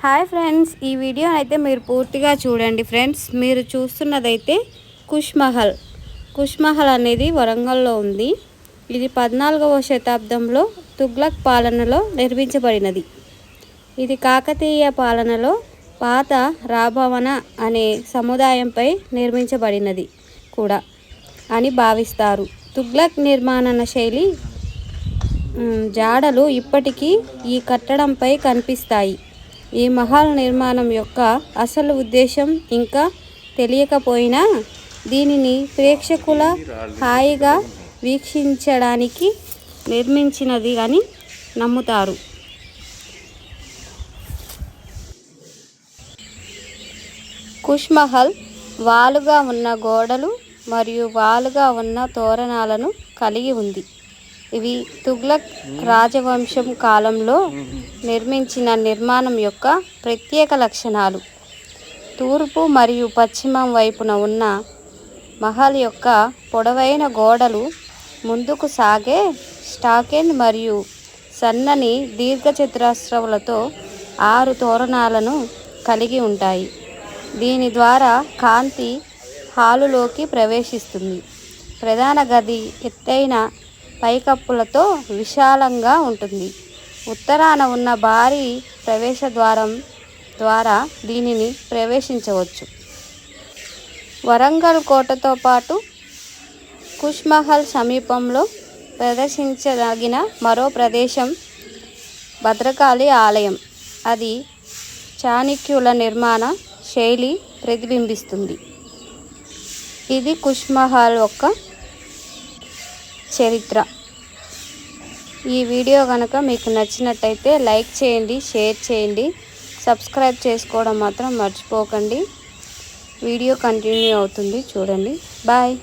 Hi friends, ఈ video అయితే మీరు పూర్తిగా చూడండి ఫ్రెండ్స్. మీరు చూస్తున్నదైతే కుష్ మహల్ అనేది వరంగల్లో ఉంది. ఇది 14వ శతాబ్దంలో తుగ్లక్ పాలనలో నిర్మించబడినది. ఇది కాకతీయ పాలనలో పాత రాభవన అనే సముదాయంపై నిర్మించబడినది కూడా అని భావిస్తారు. తుగ్లక్ నిర్మాణ శైలి జాడలు ఇప్పటికీ ఈ కట్టడంపై కనిపిస్తాయి. ఈ మహల్ నిర్మాణం యొక్క అసలు ఉద్దేశం ఇంకా తెలియకపోయినా దీనిని ప్రేక్షకుల హాయిగా వీక్షించడానికి నిర్మించినది అని నమ్ముతారు. కుష్ మహల్ వాలుగా ఉన్న గోడలు మరియు వాలుగా ఉన్న తోరణాలను కలిగి ఉంది. ఇవి తుగ్లక్ రాజవంశం కాలంలో నిర్మించిన నిర్మాణం యొక్క ప్రత్యేక లక్షణాలు. తూర్పు మరియు పశ్చిమం వైపున ఉన్న మహల్ యొక్క పొడవైన గోడలు ముందుకు సాగే స్టాకెన్ మరియు సన్నని దీర్ఘచతురస్రాలతో 6 తోరణాలను కలిగి ఉంటాయి. దీని ద్వారా కాంతి హాలులోకి ప్రవేశిస్తుంది. ప్రధాన గది ఎత్తైన పైకప్పులతో విశాలంగా ఉంటుంది. ఉత్తరాన ఉన్న భారీ ప్రవేశ ద్వారం ద్వారా దీనిని ప్రవేశించవచ్చు. వరంగల్ కోటతో పాటు కుష్ మహల్ సమీపంలో ప్రదర్శించదగిన మరో ప్రదేశం భద్రకాళి ఆలయం. అది చాణక్యుల నిర్మాణ శైలి ప్రతిబింబిస్తుంది. ఇది కుష్ మహల్ యొక్క చరిత్ర. ఈ వీడియో కనుక మీకు నచ్చినట్టయితే లైక్ చేయండి, షేర్ చేయండి, సబ్స్క్రైబ్ చేసుకోవడం మాత్రం మర్చిపోకండి. వీడియో కంటిన్యూ అవుతుంది, చూడండి. బాయ్.